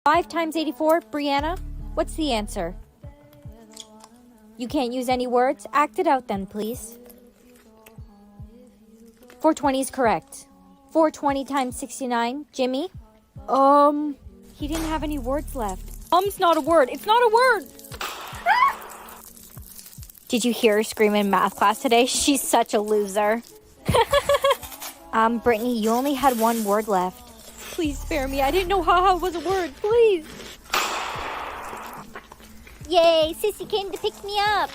5 times 84, Brianna, what's the answer? You can't use any words? Act it out then, please. 420 is correct. 420 times 69, Jimmy? He didn't have any words left. It's not a word. It's not a word. Did you hear her scream in math class today? She's such a loser. Brittany, you only had one word left. Please spare me. I didn't know how was a word. Please. Yay, Sissy came to pick me up.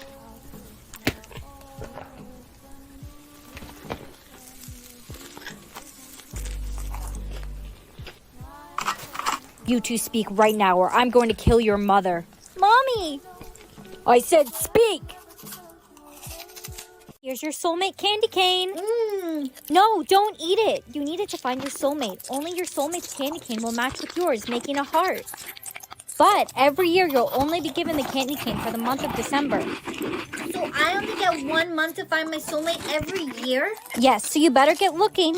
You two speak right now or I'm going to kill your mother. Mommy! I said speak! Here's your soulmate candy cane. No, don't eat it. You need it to find your soulmate. Only your soulmate's candy cane will match with yours, making a heart. But every year you'll only be given the candy cane for the month of December. So I only get 1 month to find my soulmate every year? Yes, so you better get looking.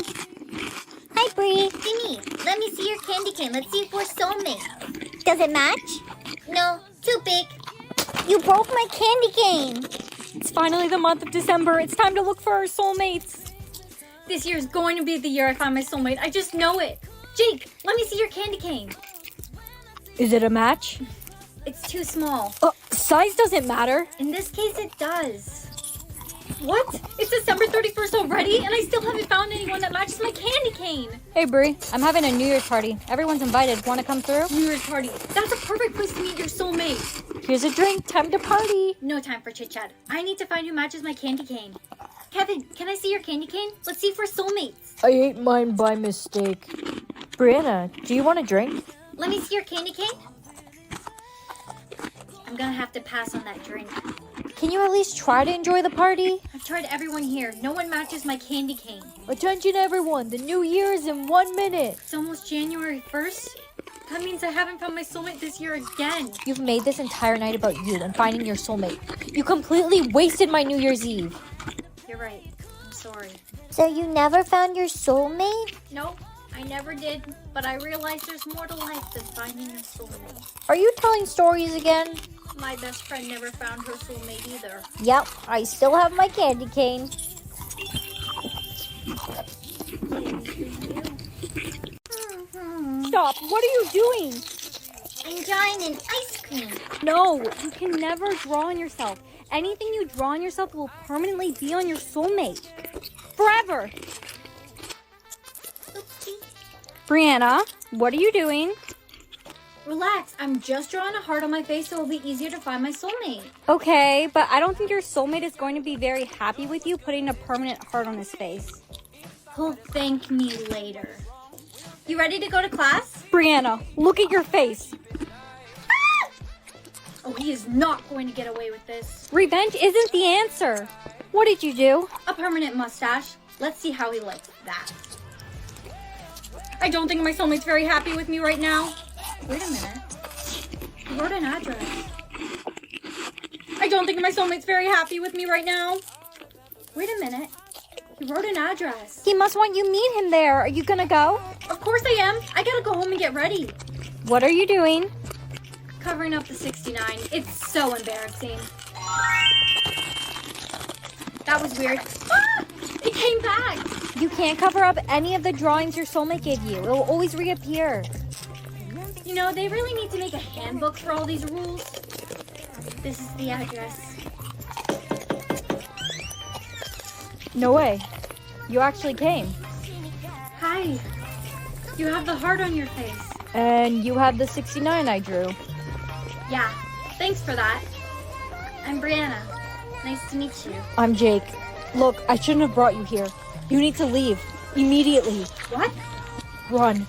Hi, Bree. Jimmy, let me see your candy cane. Let's see if we're soulmates. Does it match? No, too big. You broke my candy cane. It's finally the month of December. It's time to look for our soulmates. This year is going to be the year I find my soulmate. I just know it. Jake, let me see your candy cane. Is it a match? It's too small. Size doesn't matter. In this case, it does. What? It's December 31st already, and I still haven't found anyone that matches my candy cane. Hey, Bree. I'm having a New Year's party. Everyone's invited. Want to come through? New Year's party. That's a perfect place to meet your soulmate. Here's a drink. Time to party. No time for chit-chat. I need to find who matches my candy cane. Kevin, can I see your candy cane? Let's see if we're soulmates. I ate mine by mistake. Brianna, do you want a drink? Let me see your candy cane. I'm gonna have to pass on that drink. Can you at least try to enjoy the party? I've tried everyone here. No one matches my candy cane. Attention everyone, the new year is in 1 minute. It's almost January 1st. That means I haven't found my soulmate this year again. You've made this entire night about you and finding your soulmate. You completely wasted my New Year's Eve. You're right. I'm sorry. So you never found your soulmate? Nope, I never did. But I realized there's more to life than finding a soulmate. Are you telling stories again? My best friend never found her soulmate either. Yep, I still have my candy cane. Stop, what are you doing? Enjoying an ice cream. No, you can never draw on yourself. Anything you draw on yourself will permanently be on your soulmate. Forever. Oopsie. Brianna, what are you doing? Relax, I'm just drawing a heart on my face so it'll be easier to find my soulmate. Okay, but I don't think your soulmate is going to be very happy with you putting a permanent heart on his face. He'll thank me later. You ready to go to class? Brianna, look at your face. Ah! Oh, he is not going to get away with this. Revenge isn't the answer. What did you do? A permanent mustache. Let's see how he likes that. I don't think my soulmate's very happy with me right now. Wait a minute. He wrote an address. I don't think my soulmate's very happy with me right now. Wait a minute. He wrote an address. He must want you meet him there. Are you gonna go? Of course I am. I gotta go home and get ready. What are you doing? Covering up the 69. It's so embarrassing. That was weird. Ah! It came back. You can't cover up any of the drawings your soulmate gave you. It will always reappear. You know, they really need to make a handbook for all these rules. This is the address. No way. You actually came. Hi. You have the heart on your face. And you have the 69 I drew. Yeah, thanks for that. I'm Brianna. Nice to meet you. I'm Jake. Look, I shouldn't have brought you here. You need to leave. Immediately. What? Run.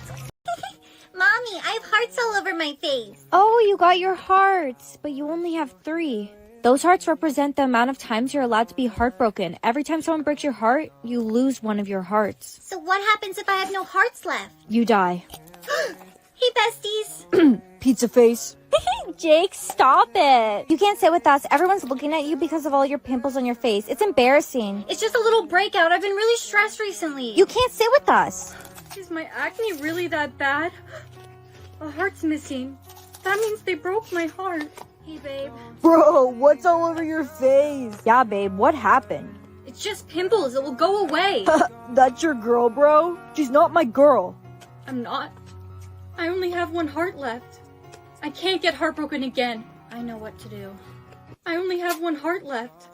Mommy, I have hearts all over my face. Oh, you got your hearts. But you only have 3. Those hearts represent the amount of times you're allowed to be heartbroken. Every time someone breaks your heart, you lose one of your hearts. So what happens if I have no hearts left? You die. Hey, besties. Pizza face. Jake, stop it. You can't sit with us. Everyone's looking at you because of all your pimples on your face. It's embarrassing. It's just a little breakout. I've been really stressed recently. You can't sit with us. Is my acne really that bad? A heart's missing. That means they broke my heart. Hey, babe. Bro, what's all over your face? Yeah, babe, what happened? It's just pimples. It will go away. That's your girl, bro? She's not my girl. I'm not. I only have one heart left. I can't get heartbroken again. I know what to do. I only have one heart left.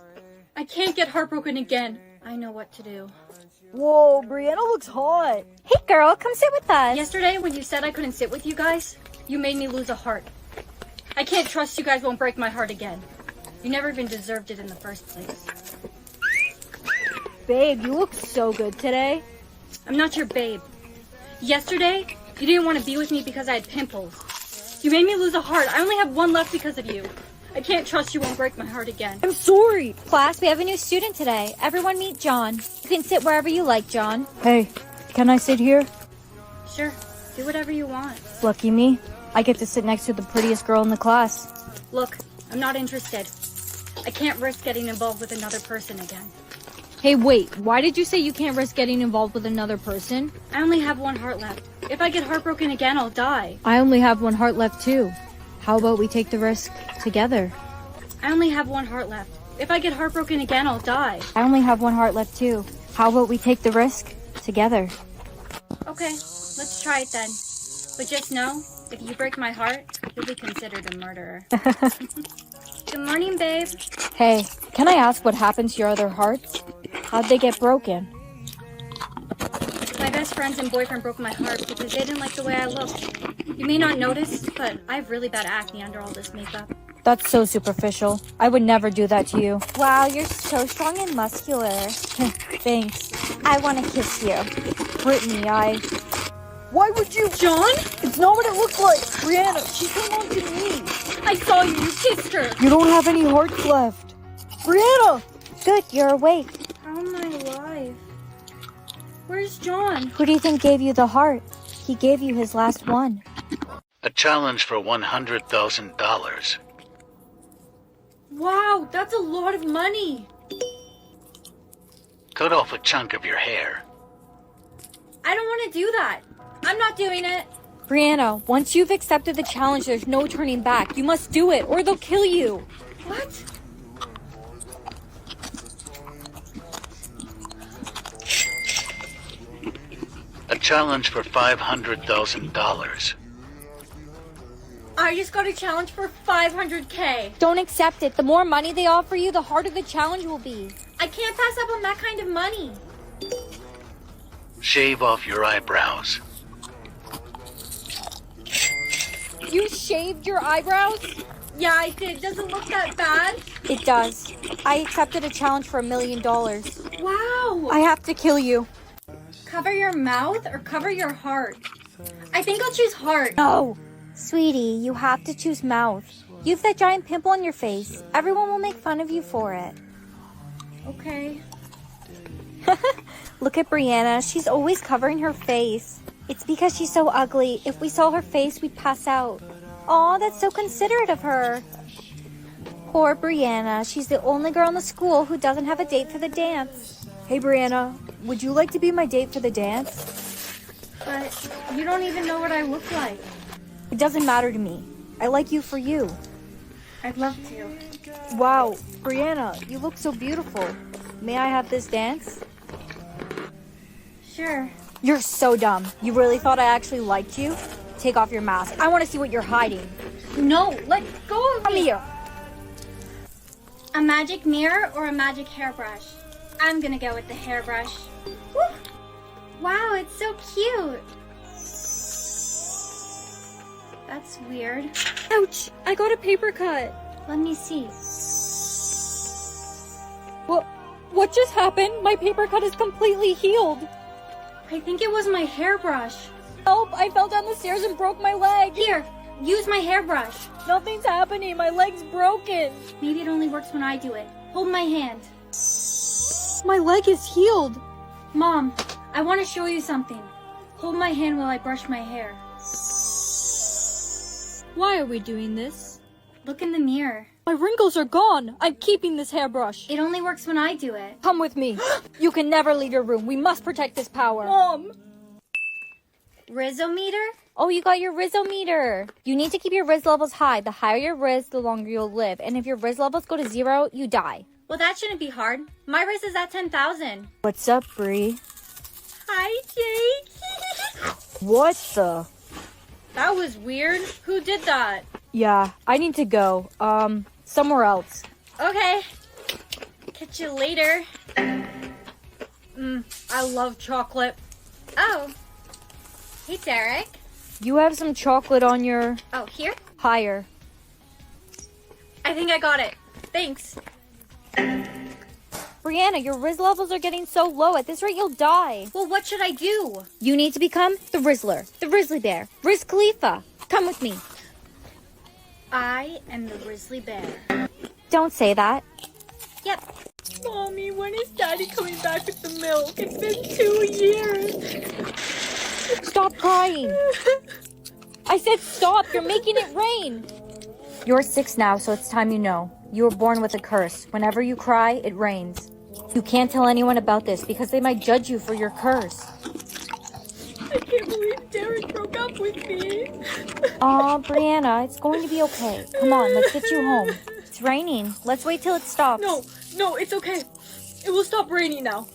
I can't get heartbroken again. I know what to do. Whoa, Brianna looks hot. Hey girl, come sit with us. Yesterday, when you said I couldn't sit with you guys, you made me lose a heart. I can't trust you guys won't break my heart again. You never even deserved it in the first place. Babe, you look so good today. I'm not your babe. Yesterday, you didn't want to be with me because I had pimples. You made me lose a heart. I only have one left because of you. I can't trust you won't break my heart again. I'm sorry. Class, we have a new student today. Everyone meet John. You can sit wherever you like, John. Hey, can I sit here? Sure, do whatever you want. Lucky me. I get to sit next to the prettiest girl in the class. Look, I'm not interested. I can't risk getting involved with another person again. Hey, wait. Why did you say you can't risk getting involved with another person? I only have one heart left. If I get heartbroken again, I'll die. I only have one heart left too. How about we take the risk together? I only have one heart left. If I get heartbroken again, I'll die. I only have one heart left too. How about we take the risk together? Okay, let's try it then. But just know, if you break my heart, you'll be considered a murderer. Good morning, babe. Hey, can I ask what happened to your other hearts? How'd they get broken? My best friends and boyfriend broke my heart because they didn't like the way I looked. You may not notice, but I have really bad acne under all this makeup. That's so superficial. I would never do that to you. Wow, you're so strong and muscular. Thanks. I want to kiss you. Brittany, Why would you? John? It's not what it looks like. Brianna, she came on to me. I saw you. You kissed her. You don't have any hearts left. Brianna! Good, you're awake. How am I alive? Where's John? Who do you think gave you the heart? He gave you his last one. A challenge for $100,000. Wow, that's a lot of money. Cut off a chunk of your hair. I don't want to do that. I'm not doing it. Brianna, once you've accepted the challenge, there's no turning back. You must do it, or they'll kill you. What? A challenge for $500,000. I just got a challenge for 500K. Don't accept it. The more money they offer you, the harder the challenge will be. I can't pass up on that kind of money. Shave off your eyebrows. You shaved your eyebrows? Yeah, I did. Does it look that bad? It does. I accepted a challenge for $1 million. Wow. I have to kill you. Cover your mouth or cover your heart? I think I'll choose heart. No. Sweetie, you have to choose mouth. You have that giant pimple on your face. Everyone will make fun of you for it. Okay. Look at Brianna. She's always covering her face. It's because she's so ugly. If we saw her face, we'd pass out. Aw, that's so considerate of her. Poor Brianna. She's the only girl in the school who doesn't have a date for the dance. Hey, Brianna, would you like to be my date for the dance? But you don't even know what I look like. It doesn't matter to me. I like you for you. I'd love to. Wow, Brianna, you look so beautiful. May I have this dance? Sure. You're so dumb. You really thought I actually liked you? Take off your mask. I want to see what you're hiding. No, let go of Come me. here. A magic mirror or a magic hairbrush? I'm gonna go with the hairbrush. Woo! Wow, it's so cute. That's weird. Ouch! I got a paper cut. Let me see. What just happened? My paper cut is completely healed. I think it was my hairbrush. Help! I fell down the stairs and broke my leg. Here, use my hairbrush. Nothing's happening. My leg's broken. Maybe it only works when I do it. Hold my hand. My leg is healed. Mom, I want to show you something. Hold my hand while I brush my hair. Why are we doing this? Look in the mirror. My wrinkles are gone. I'm keeping this hairbrush. It only works when I do it. Come with me. You can never leave your room. We must protect this power. Mom! Rizzometer? Oh, you got your Rizzo meter. You need to keep your Riz levels high. The higher your Riz, the longer you'll live. And if your Riz levels go to 0, you die. Well, that shouldn't be hard. My Riz is at 10,000. What's up, Bree? Hi, Jake. What the? That was weird. Who did that? Yeah, I need to go. Somewhere else. Okay. Catch you later. I love chocolate. Oh. Hey, Derek. You have some chocolate on your Oh, here? higher. I think I got it. Thanks. Brianna, your Riz levels are getting so low. At this rate, you'll die. Well, what should I do? You need to become the Rizzler, the Rizzly Bear, Riz Khalifa. Come with me. I am the Grizzly Bear. Don't say that. Yep. Mommy, when is Daddy coming back with the milk? It's been 2 years. Stop crying. I said stop. You're making it rain. You're 6 now, so it's time you know. You were born with a curse. Whenever you cry, it rains. You can't tell anyone about this because they might judge you for your curse. I can't believe Derek broke up with me. Aw, Brianna, it's going to be okay. Come on, let's get you home. It's raining. Let's wait till it stops. No, it's okay. It will stop raining now.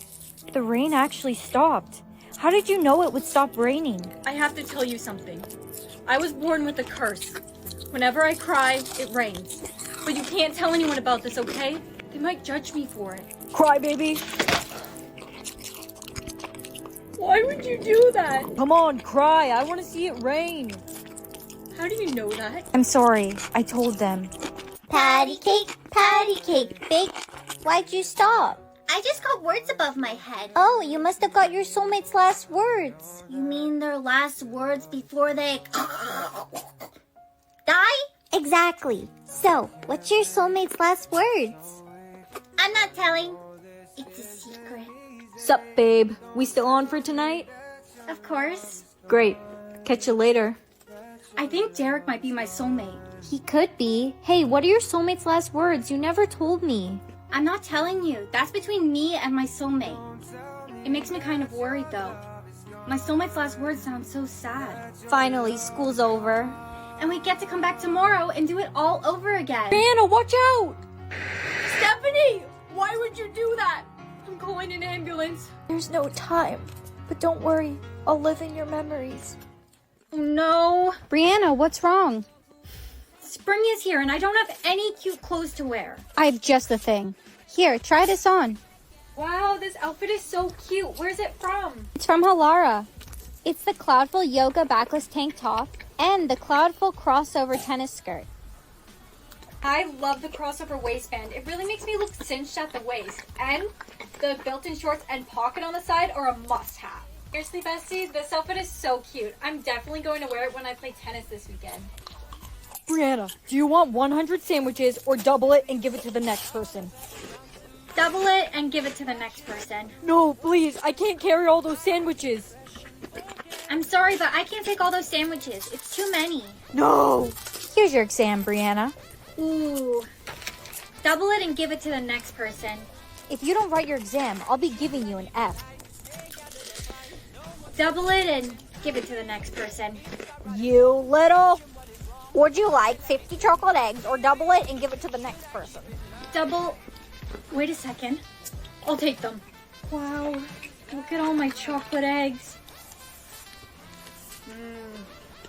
The rain actually stopped. How did you know it would stop raining? I have to tell you something. I was born with a curse. Whenever I cry, it rains. But you can't tell anyone about this, okay? They might judge me for it. Cry, baby. Why would you do that? Come on, cry. I want to see it rain. How do you know that? I'm sorry. I told them. Patty cake, bake. Why'd you stop? I just got words above my head. Oh, you must have got your soulmate's last words. You mean their last words before they die? Exactly. So, what's your soulmate's last words? I'm not telling. It's a secret. Sup, babe? We still on for tonight? Of course. Great. Catch you later. I think Derek might be my soulmate. He could be. Hey, what are your soulmate's last words? You never told me. I'm not telling you. That's between me and my soulmate. It makes me kind of worried, though. My soulmate's last words sound so sad. Finally, school's over. And we get to come back tomorrow and do it all over again. Brianna, watch out! Stephanie! Why would you do that? I'm calling an ambulance. There's no time. But don't worry. I'll live in your memories. Oh, no. Brianna, what's wrong? Spring is here and I don't have any cute clothes to wear. I have just the thing. Here, try this on. Wow, this outfit is so cute. Where's it from? It's from Halara. It's the Cloudful Yoga backless tank top and the Cloudful crossover tennis skirt. I love the crossover waistband. It really makes me look cinched at the waist. And the built-in shorts and pocket on the side are a must-have. Seriously, bestie, this outfit is so cute. I'm definitely going to wear it when I play tennis this weekend. Brianna, do you want 100 sandwiches or double it and give it to the next person? Double it and give it to the next person. No, please. I can't carry all those sandwiches. I'm sorry, but I can't take all those sandwiches. It's too many. No. Here's your exam, Brianna. Ooh. Double it and give it to the next person. If you don't write your exam, I'll be giving you an F. Double it and give it to the next person. You little... Would you like 50 chocolate eggs or double it and give it to the next person? Double... Wait a second. I'll take them. Wow. Look at all my chocolate eggs.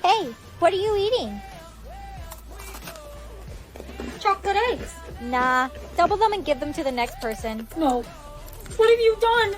Hey, what are you eating? Chocolate eggs. Nah, double them and give them to the next person. No. What have you done?